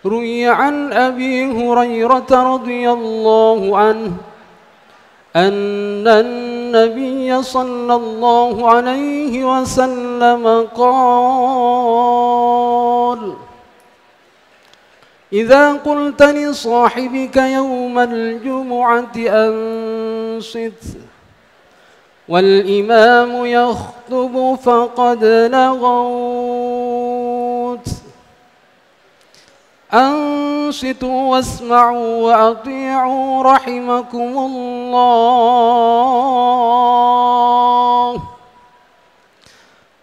روي عن أبي هريرة رضي الله عنه أن النبي صلى الله عليه وسلم قال: إذا قلت لصاحبك يوم الجمعة أنصت والإمام يخطب فقد لغوت. أنصتوا واسمعوا وأطيعوا رحمكم الله.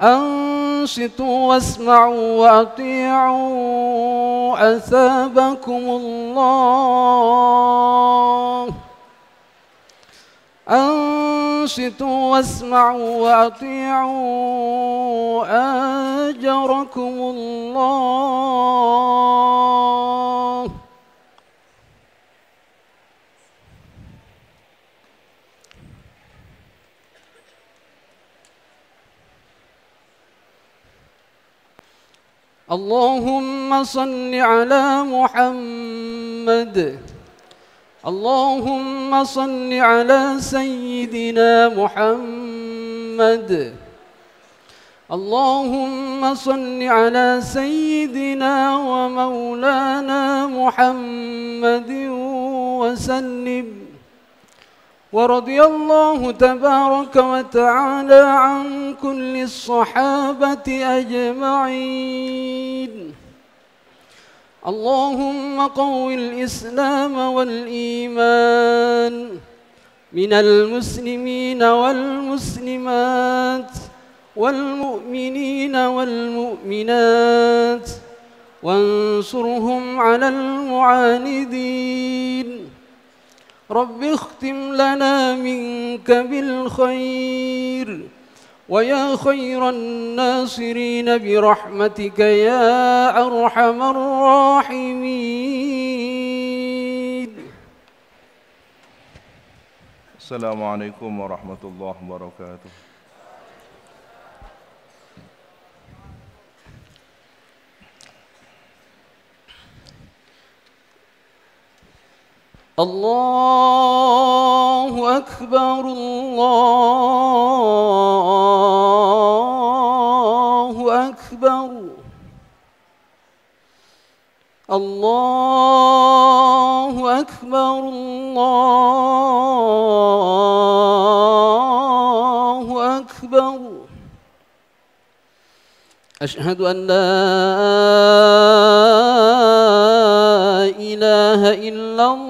أنصتوا واسمعوا وأطيعوا أثابكم الله. أنصتوا واسمعوا وأطيعوا أجركم الله. اللهم صل على محمد. اللهم صل على سيدنا محمد. اللهم صل على سيدنا ومولانا محمد وسلم. ورضي الله تبارك وتعالى عن كل الصحابة أجمعين. اللهم قو الإسلام والإيمان من المسلمين والمسلمات والمؤمنين والمؤمنات وانصرهم على المعاندين. رب اختم لنا منك بالخير ويا خير الناصرين برحمتك يا أرحم الراحمين. السلام عليكم ورحمة الله وبركاته. الله أكبر الله أكبر. الله أكبر الله أكبر. أشهد أن لا إله إلا الله.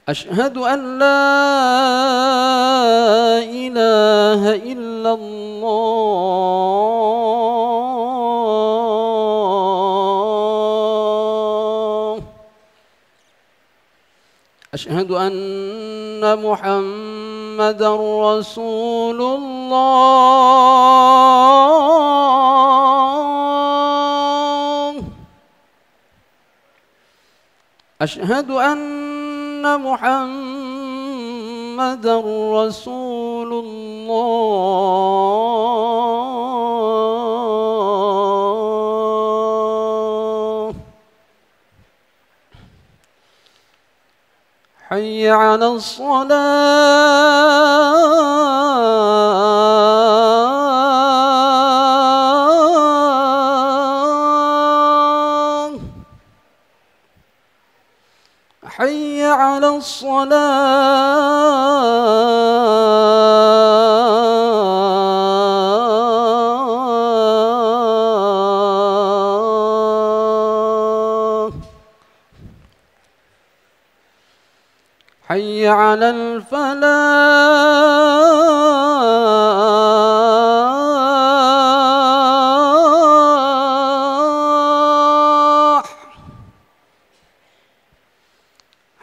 أشهد أن لا إله إلا الله. أشهد أن محمدًا رسول الله. أشهد أن محمدًا رسول الله. حي على الصلاة. حي على الصلاة. حي على الفلاح.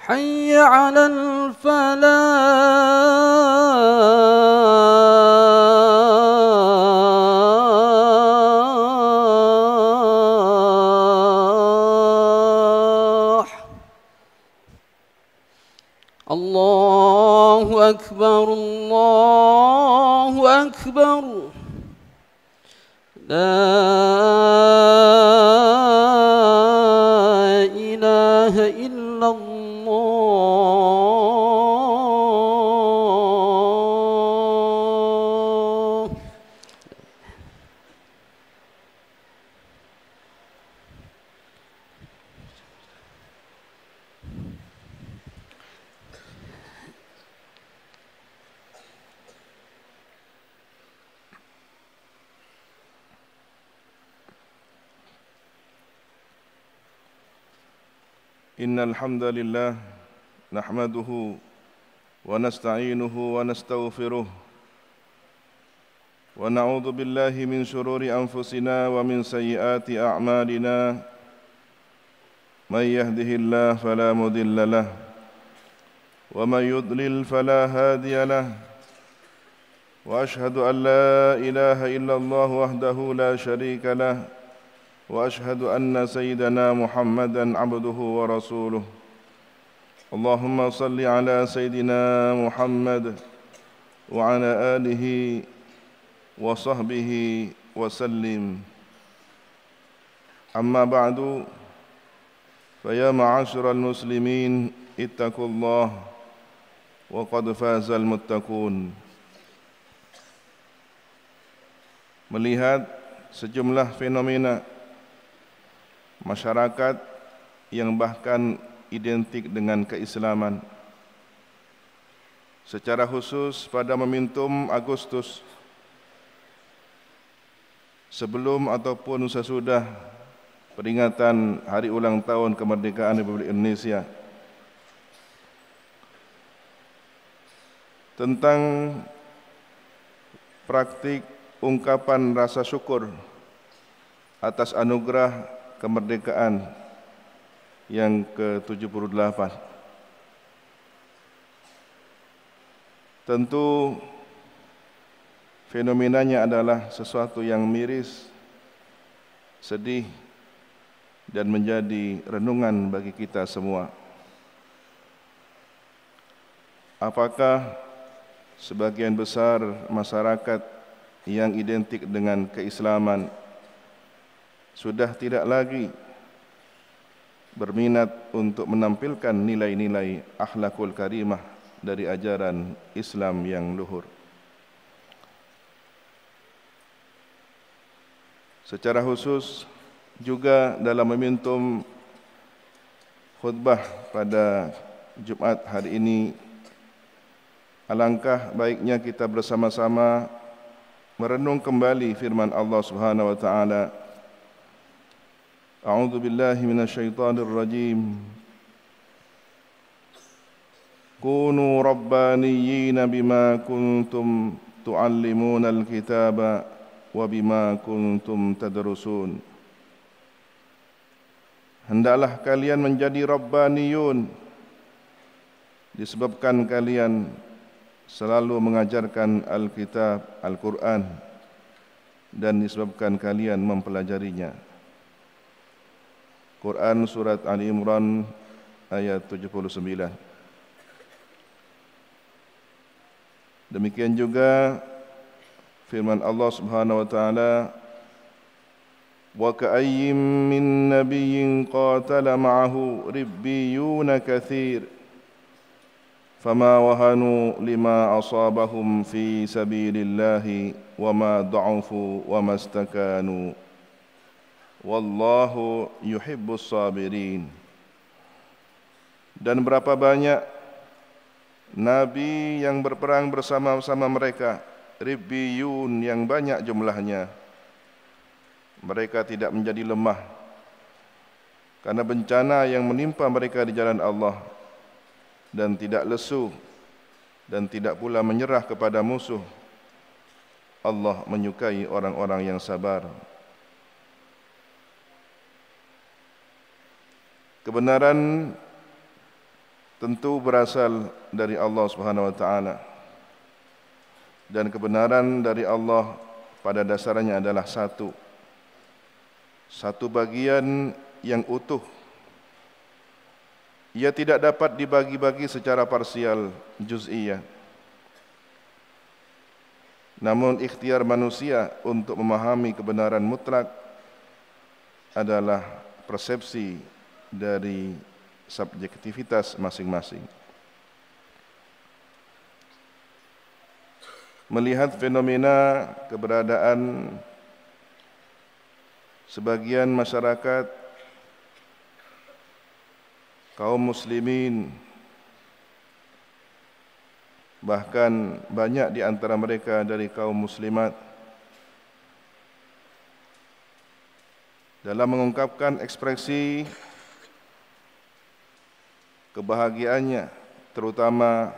حي على الفلاح. أكبر الله أكبر لا إله إلا الله. إن الحمد لله نحمده ونستعينه ونستغفره ونعوذ بالله من شرور أنفسنا ومن سيئات أعمالنا من يهده الله فلا مضل له ومن يضلل فلا هادي له وأشهد أن لا إله إلا الله وحده لا شريك له وأشهد أن سيدنا محمدًا عبده ورسوله. اللهم صل على سيدنا محمد وعلى آله وصحبه وسلم. أما بعد فيا معاشر المسلمين اتقوا الله وقد فاز المتقون. Melihat sejumlah fenomena masyarakat yang bahkan identik dengan keislaman, secara khusus pada momentum Agustus sebelum ataupun sesudah peringatan hari ulang tahun kemerdekaan Republik Indonesia, tentang praktik ungkapan rasa syukur atas anugerah kemerdekaan yang ke-78. Tentu fenomenanya adalah sesuatu yang miris, sedih, dan menjadi renungan bagi kita semua. Apakah sebagian besar masyarakat yang identik dengan keislaman sudah tidak lagi berminat untuk menampilkan nilai-nilai akhlakul karimah dari ajaran Islam yang luhur? Secara khusus juga dalam momentum khutbah pada Jumat hari ini, alangkah baiknya kita bersama-sama merenung kembali firman Allah Subhanahu wa taala. A'udzu billahi minasyaitonir rajim. Kunu rabbaniyina bima kuntum tu'allimunal kitaba wa bima kuntum tadrusun. Hendaklah kalian menjadi rabbaniyun disebabkan kalian selalu mengajarkan Alkitab, Al-Quran, dan disebabkan kalian mempelajarinya. Quran Surat Ali Imran ayat 79. Demikian juga firman Allah Subhanahu wa taala, wa ka'ayyim min nabiyyin qatala ma'ahu ribbiyuna katsir fama wahanu lima asabahum fi sabilillahi wa ma da'ufu wa mastakanu wallahu yuhibbus sabirin. Dan berapa banyak nabi yang berperang bersama-sama mereka, ribbiyun, yang banyak jumlahnya, mereka tidak menjadi lemah karena bencana yang menimpa mereka di jalan Allah, dan tidak lesu dan tidak pula menyerah kepada musuh. Allah menyukai orang-orang yang sabar. Kebenaran tentu berasal dari Allah Subhanahu wa taala, dan kebenaran dari Allah pada dasarnya adalah satu bagian yang utuh. Ia tidak dapat dibagi-bagi secara parsial, juz'iyah. Namun ikhtiar manusia untuk memahami kebenaran mutlak adalah persepsi dari subjektivitas masing-masing. Melihat fenomena keberadaan sebagian masyarakat kaum muslimin, bahkan banyak di antara mereka dari kaum muslimat, dalam mengungkapkan ekspresi kebahagiaannya, terutama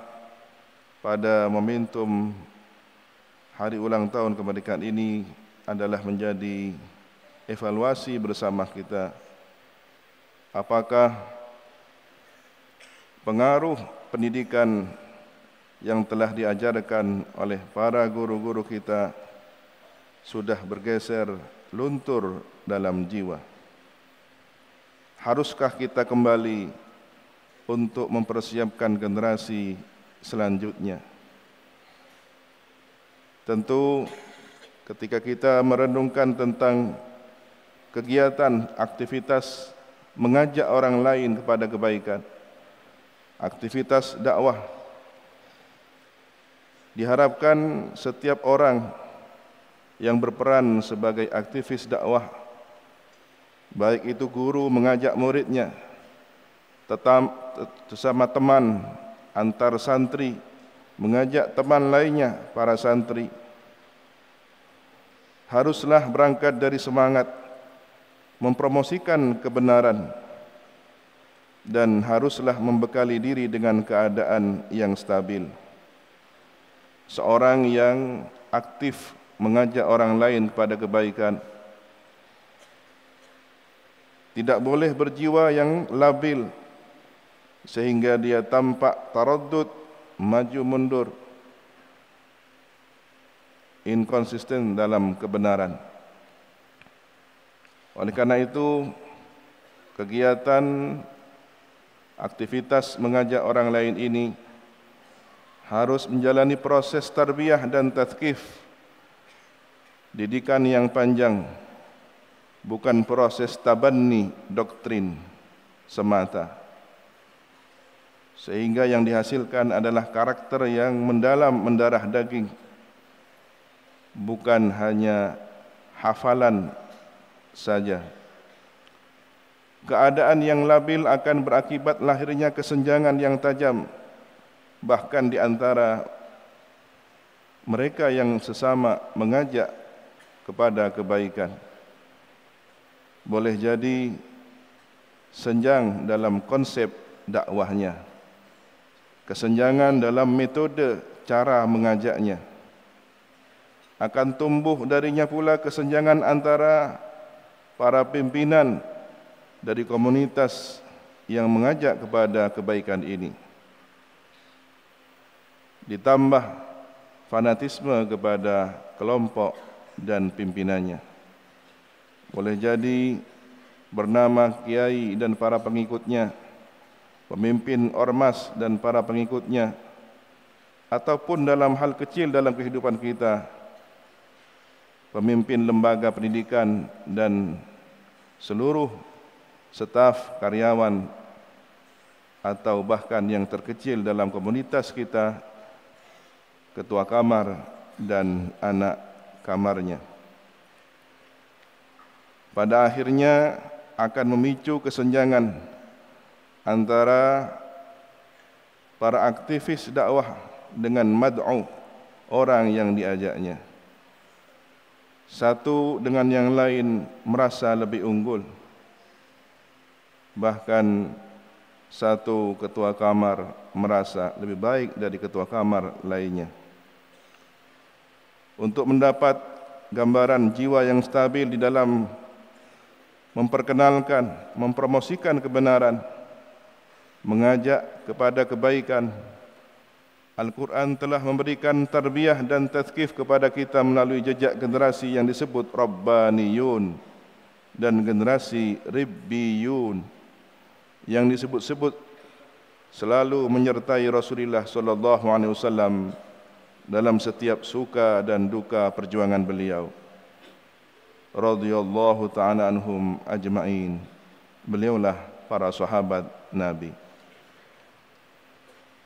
pada momentum hari ulang tahun kemerdekaan ini, adalah menjadi evaluasi bersama kita. Apakah pengaruh pendidikan yang telah diajarkan oleh para guru-guru kita sudah bergeser luntur dalam jiwa? Haruskah kita kembali untuk mempersiapkan generasi selanjutnya? Tentu ketika kita merenungkan tentang kegiatan, aktivitas mengajak orang lain kepada kebaikan, aktivitas dakwah, diharapkan setiap orang yang berperan sebagai aktivis dakwah, baik itu guru mengajak muridnya, sesama teman antar santri mengajak teman lainnya, para santri, haruslah berangkat dari semangat mempromosikan kebenaran dan haruslah membekali diri dengan keadaan yang stabil. Seorang yang aktif mengajak orang lain kepada kebaikan tidak boleh berjiwa yang labil sehingga dia tampak taraddud, maju mundur, inkonsisten dalam kebenaran. Oleh karena itu, kegiatan aktivitas mengajak orang lain ini harus menjalani proses tarbiyah dan tazkif, didikan yang panjang, bukan proses tabanni doktrin semata. Sehingga yang dihasilkan adalah karakter yang mendalam, mendarah daging, bukan hanya hafalan saja. Keadaan yang labil akan berakibat lahirnya kesenjangan yang tajam, bahkan di antara mereka yang sesama mengajak kepada kebaikan. Boleh jadi senjang dalam konsep dakwahnya, kesenjangan dalam metode cara mengajaknya. Akan tumbuh darinya pula kesenjangan antara para pimpinan dari komunitas yang mengajak kepada kebaikan ini, ditambah fanatisme kepada kelompok dan pimpinannya. Boleh jadi bernama kiai dan para pengikutnya, pemimpin ormas dan para pengikutnya, ataupun dalam hal kecil dalam kehidupan kita, pemimpin lembaga pendidikan dan seluruh staf, karyawan, atau bahkan yang terkecil dalam komunitas kita, ketua kamar dan anak kamarnya. Pada akhirnya akan memicu kesenjangan antara para aktivis dakwah dengan mad'u, orang yang diajaknya. Satu dengan yang lain merasa lebih unggul. Bahkan satu ketua kamar merasa lebih baik dari ketua kamar lainnya. Untuk mendapat gambaran jiwa yang stabil di dalam memperkenalkan, mempromosikan kebenaran, mengajak kepada kebaikan, Al-Quran telah memberikan tarbiyah dan tazkif kepada kita melalui jejak generasi yang disebut Rabbaniyun dan generasi Ribbiyun yang disebut-sebut selalu menyertai Rasulullah SAW dalam setiap suka dan duka perjuangan beliau. Radhiyallahu ta'ala anhum ajma'in. Beliaulah para sahabat Nabi.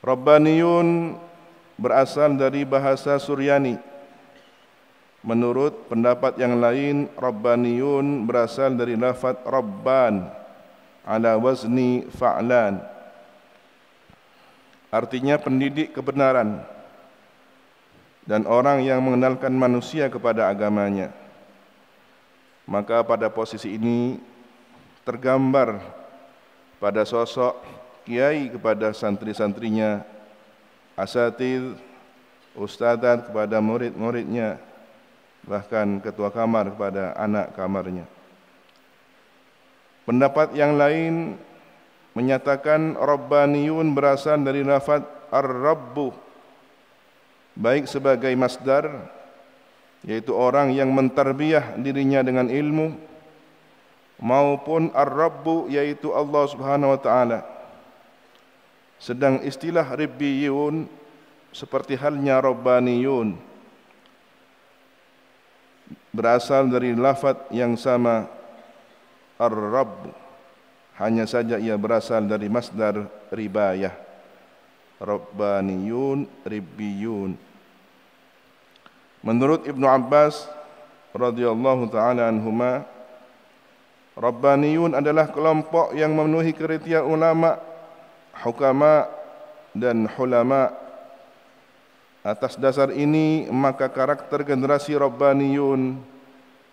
Rabbaniyun berasal dari bahasa Suryani. Menurut pendapat yang lain, Rabbaniyun berasal dari lafaz Rabban ala wazni fa'lan. Artinya pendidik kebenaran dan orang yang mengenalkan manusia kepada agamanya. Maka pada posisi ini tergambar pada sosok kiai kepada santri-santrinya, asatidz, ustadzat kepada murid-muridnya, bahkan ketua kamar kepada anak kamarnya. Pendapat yang lain menyatakan Rabbaniyun berasal dari lafaz ar-rabbu, baik sebagai masdar, yaitu orang yang mentarbiyah dirinya dengan ilmu, maupun ar-rabbu, yaitu Allah Subhanahu wa taala. Sedang istilah ribbiyun seperti halnya Rabbaniyun berasal dari lafaz yang sama, ar-rabb, hanya saja ia berasal dari masdar ribayah. Rabbaniyun, ribbiyun. Menurut Ibnu Abbas radhiyallahu ta'ala anhuma, Rabbaniyun adalah kelompok yang memenuhi kriteria ulama, hukama dan hulama. Atas dasar ini maka karakter generasi Rabbaniyun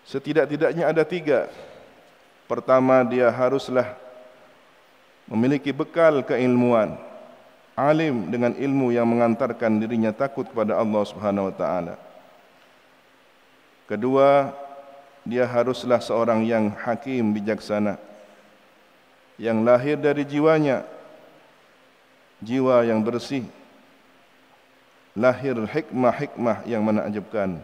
setidak-tidaknya ada 3. Pertama, dia haruslah memiliki bekal keilmuan, alim dengan ilmu yang mengantarkan dirinya takut kepada Allah Subhanahu wa taala. Kedua, dia haruslah seorang yang hakim bijaksana, yang lahir dari jiwanya, jiwa yang bersih, lahir hikmah-hikmah yang menakjubkan.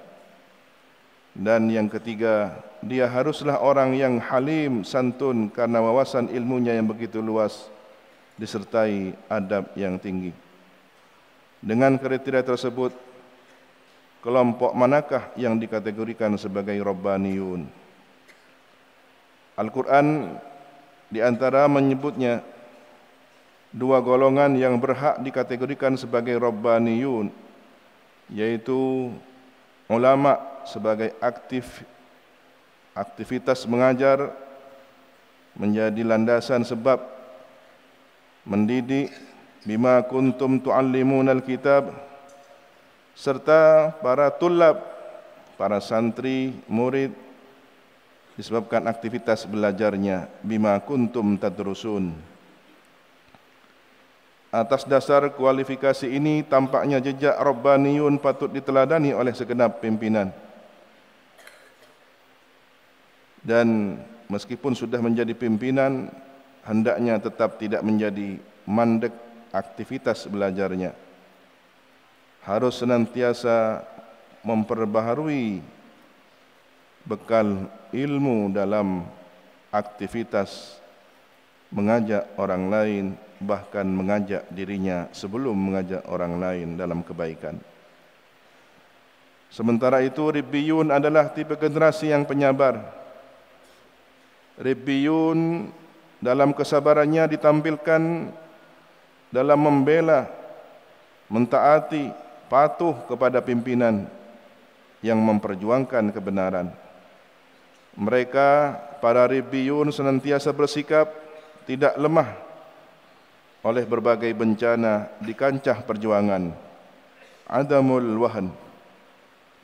Dan yang ketiga, dia haruslah orang yang halim, santun karena wawasan ilmunya yang begitu luas, disertai adab yang tinggi. Dengan kriteria tersebut, kelompok manakah yang dikategorikan sebagai Rabbaniyun? Al-Quran di antara menyebutnya 2 golongan yang berhak dikategorikan sebagai Rabbaniyun, yaitu ulama sebagai aktivitas mengajar menjadi landasan sebab mendidik, bima kuntum tu'allimunal kitab, serta para tulab, para santri, murid, disebabkan aktivitas belajarnya, bima kuntum tadrusun. Atas dasar kualifikasi ini, tampaknya jejak Rabbaniyun patut diteladani oleh segenap pimpinan. Dan meskipun sudah menjadi pimpinan, hendaknya tetap tidak menjadi mandek aktivitas belajarnya. Harus senantiasa memperbaharui bekal ilmu dalam aktivitas mengajak orang lain, bahkan mengajak dirinya sebelum mengajak orang lain dalam kebaikan. Sementara itu, Ribbiyun adalah tipe generasi yang penyabar. Ribbiyun dalam kesabarannya ditampilkan dalam membela, mentaati, patuh kepada pimpinan yang memperjuangkan kebenaran. Mereka, para Ribbiyun, senantiasa bersikap tidak lemah oleh berbagai bencana di kancah perjuangan. Adamul wahan,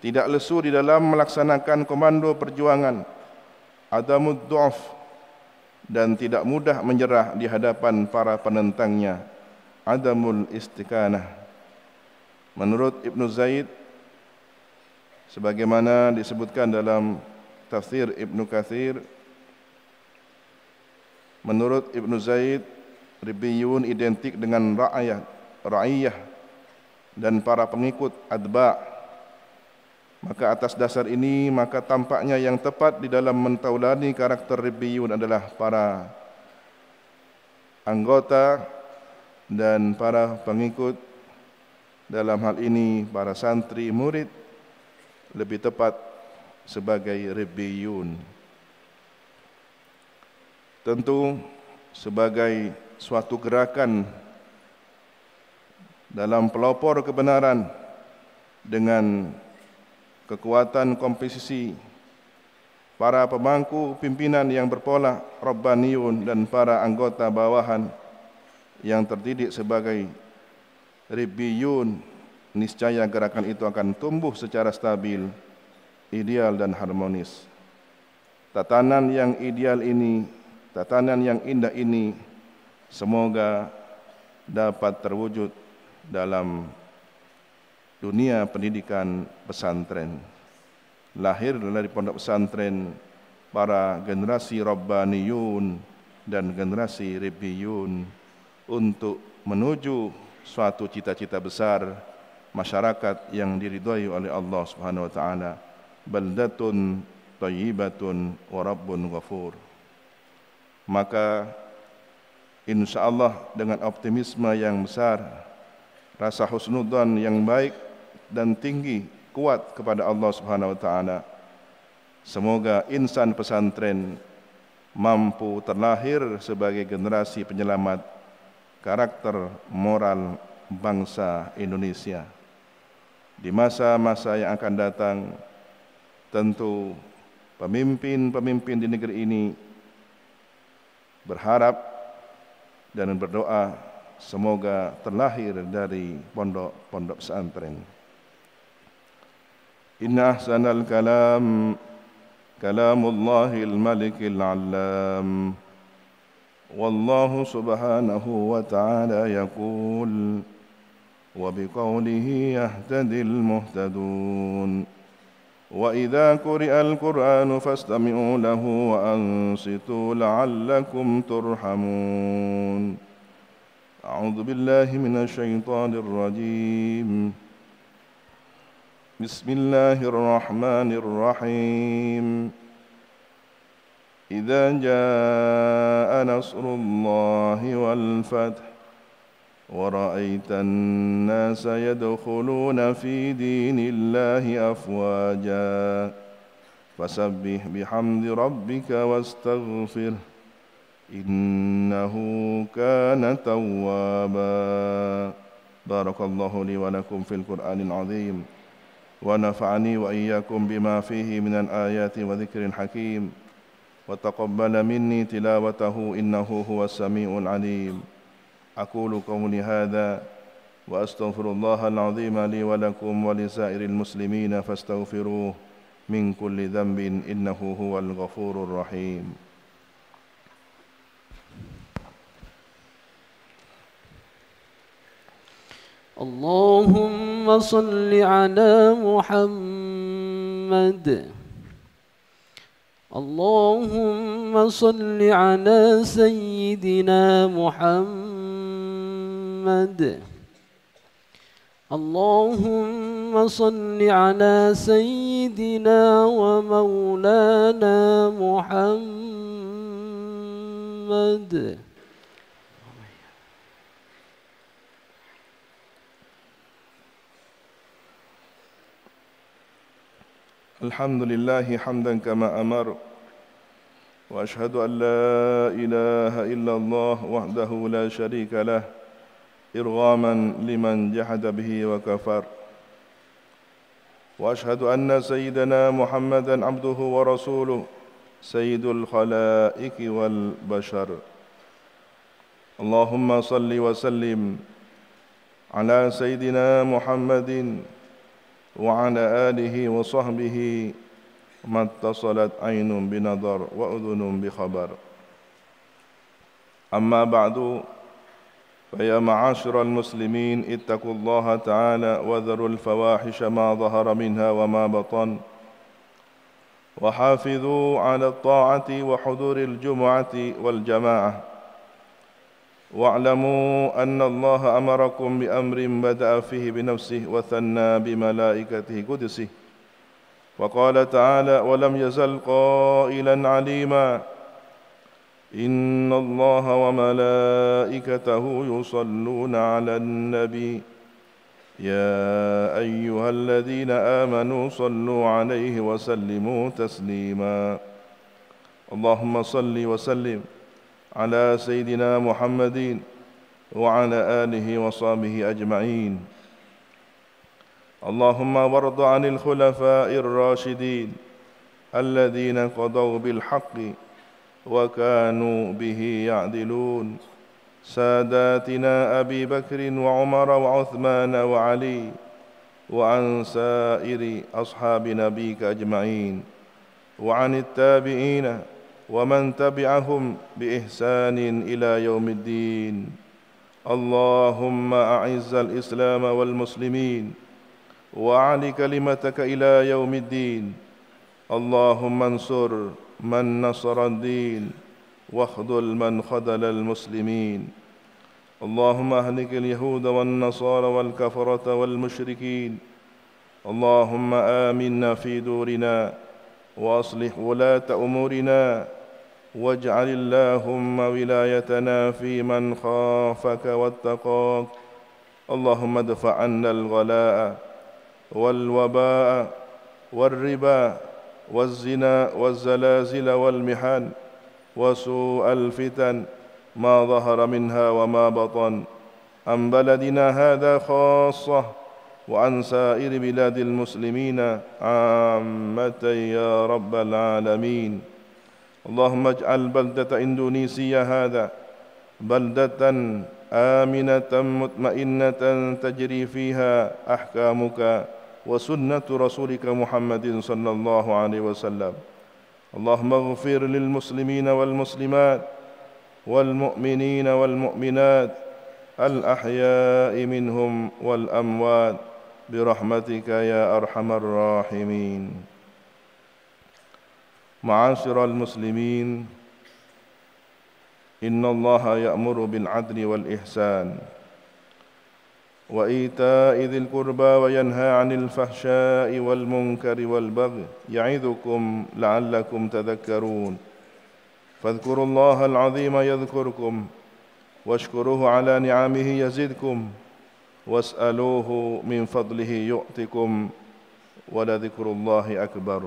tidak lesu di dalam melaksanakan komando perjuangan. Adamud du'af, dan tidak mudah menyerah di hadapan para penentangnya. Adamul istiqanah. Menurut Ibnu Zaid, sebagaimana disebutkan dalam tafsir Ibnu Katsir, menurut Ibnu Zaid, Ribbiyun identik dengan ra'iyah dan para pengikut atba'. Maka atas dasar ini, maka tampaknya yang tepat di dalam mentaulani karakter Ribbiyun adalah para anggota dan para pengikut dalam hal ini para santri murid, lebih tepat sebagai Ribbiyun. Tentu sebagai suatu gerakan dalam pelopor kebenaran dengan kekuatan komposisi para pemangku pimpinan yang berpola Rabbaniyun dan para anggota bawahan yang terdidik sebagai Ribbiyun, niscaya gerakan itu akan tumbuh secara stabil, ideal dan harmonis. Tatanan yang ideal ini, tatanan yang indah ini semoga dapat terwujud dalam dunia pendidikan pesantren. Lahir dari pondok pesantren para generasi Rabbaniyun dan generasi Ribbiyun untuk menuju suatu cita-cita besar masyarakat yang diridhai oleh Allah Subhanahu wa taala, baldatun thayyibatun wa rabbun ghafur. Maka insyaallah dengan optimisme yang besar, rasa husnudzon yang baik dan tinggi kuat kepada Allah Subhanahu wa taala, semoga insan pesantren mampu terlahir sebagai generasi penyelamat karakter moral bangsa Indonesia. Di masa-masa yang akan datang, tentu pemimpin-pemimpin di negeri ini berharap dan berdoa semoga terlahir dari pondok-pondok pesantren. Inna ahsanal kalam kalamullahil malikil allam. Wallahu subhanahu wa ta'ala yaqul wa biqawlihi yahtadil muhtadun. Wa idza quri'al Qur'anu fastami'u lahu wa ansitu la'allakum turhamun. A'udzu billahi minasy syaithanir rajim. Bismillahirrahmanirrahim. إذا جاء نصر الله والفتح ورأيت الناس يدخلون في دين الله أفواجا فسبح بحمد ربك واستغفره إنه كان توابا. بارك الله لي ولكم في القرآن العظيم ونفعني وإياكم بما فيه من الآيات وذكر الحكيم وتقبل مني تلاوته إنه هو السميع العليم. أقول قولي هذا وأستغفر الله العظيم لي ولكم ولسائر المسلمين فاستغفروه من كل ذنب إنه هو الغفور الرحيم. اللهم صل على محمد. اللهم صل على سيدنا محمد. اللهم صل على سيدنا ومولانا محمد. الحمد لله حمدا كما أمر وأشهد أن لا إله إلا الله وحده لا شريك له إرغاما لمن جحد به وكفر وأشهد أن سيدنا محمدا عبده ورسوله سيد الخلائق والبشر. اللهم صل وسلم على سيدنا محمد وعلى آله وصحبه ما اتصلت عين بنظر وأذن بخبر. أما بعد، فيا معاشر المسلمين اتقوا الله تعالى وذروا الفواحش ما ظهر منها وما بطن وحافظوا على الطاعة وحضور الجمعة والجماعة واعلموا أن الله أمركم بأمر بدأ فيه بنفسه وثنى بملائكته قدسه وقال تعالى ولم يزل قائلا عليما إن الله وملائكته يصلون على النبي يا أيها الذين آمنوا صلوا عليه وسلموا تسليما اللهم صل وسلم على سيدنا محمد وعلى آله وصحبه أجمعين اللهم وارض عن الخلفاء الراشدين الذين قضوا بالحق وكانوا به يعدلون ساداتنا أبي بكر وعمر وعثمان وعلي وعن سائر أصحاب نبيك أجمعين وعن التابعين ومن تبعهم بإحسان إلى يوم الدين اللهم أعز الإسلام والمسلمين وأعل كلمتك إلى يوم الدين اللهم انصر من نصر الدين واخذل من خذل المسلمين اللهم اهلك اليهود والنصارى والكفرة والمشركين اللهم آمنا في دورنا وأصلح ولاة أمورنا واجعل اللهم ولايتنا في من خافك واتقاك اللهم ادفع عنا الغلاء والوباء والربا والزنا والزلازل والمحن وسوء الفتن ما ظهر منها وما بطن عن بلدنا هذا خاصة وعن سائر بلاد المسلمين عامة يا رب العالمين اللهم اجعل بلدة إندونيسيا هذا بلدة آمنة مطمئنة تجري فيها أحكامك وسنة رسولك محمد صلى الله عليه وسلم اللهم اغفر للمسلمين والمسلمات والمؤمنين والمؤمنات الأحياء منهم والأموات برحمتك يا أرحم الراحمين معاشر المسلمين إن الله يأمر بالعدل والإحسان وإيتاء ذي القربى وينهى عن الفحشاء والمنكر والبغي يعظكم لعلكم تذكرون فاذكروا الله العظيم يذكركم واشكروه على نعمه يزدكم واسألوه من فضله يؤتكم ولذكر الله أكبر